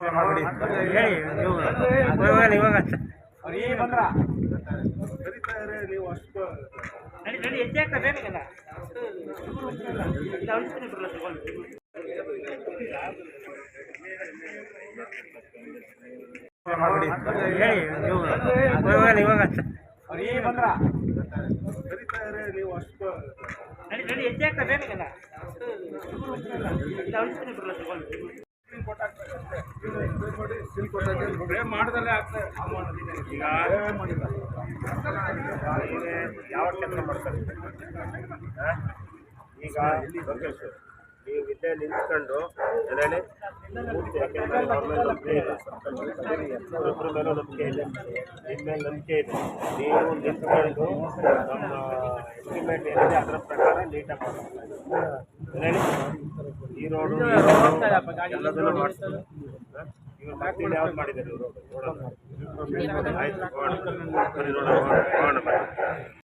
ಹೇಳಿ ಇವಾಗ ನೀವು ಅಷ್ಟು ನಡಿ ಹೆಚ್ಚೆ ಆಗ್ತದೇನಿಲ್ಲ ಹೇಳಿ ಇವಾಗ ನೀವು ಅಷ್ಟು ನಡಿ ಹೆಚ್ಚೆ ಆಗ್ತದೇನಿಲ್ಲ ಮಾಡಿದಲ್ಲೇ ಆಗ್ತದೆ ಯಾವ ಕೆಲಸ ಮಾಡ್ತಾರೆ ಈಗ ಲೋಕೇಶ್ ನೀವು ಇಲ್ಲೇ ನಿಂತ್ಕೊಂಡು ಹೇಳಿ ಯಾಕೆಂದ್ರೆ ಅವ್ರ ಮೇಲೆ ನಂಬಿಕೆ ಇದೆ ಒಬ್ಬರ ಮೇಲೂ ನಂಬಿಕೆ ಇದೆ ನಿಮ್ಮ ಮೇಲೆ ನಂಬಿಕೆ ಇದೆ ನೀವು ನಿಂತ್ಕೊಂಡು ನಮ್ಮ ಎಸ್ಟಿಮೇಟ್ ಏನಿದೆ ಅದರ ಪ್ರಕಾರ ನೀಟಾಗಿ ಮಾಡ್ತಾರೆ ಹೇಳಿ ಈ ರೋಡು ಎಲ್ಲದನ್ನು ಮಾಡಿಸ್ತಾರೆ ಇವ್ರು ಮತ್ತೆ ಯಾವ್ದು ಮಾಡಿದ್ದಾರೆ ಇವರು ನೋಡೋಣ ಆಯ್ತು ನೋಡೋಣ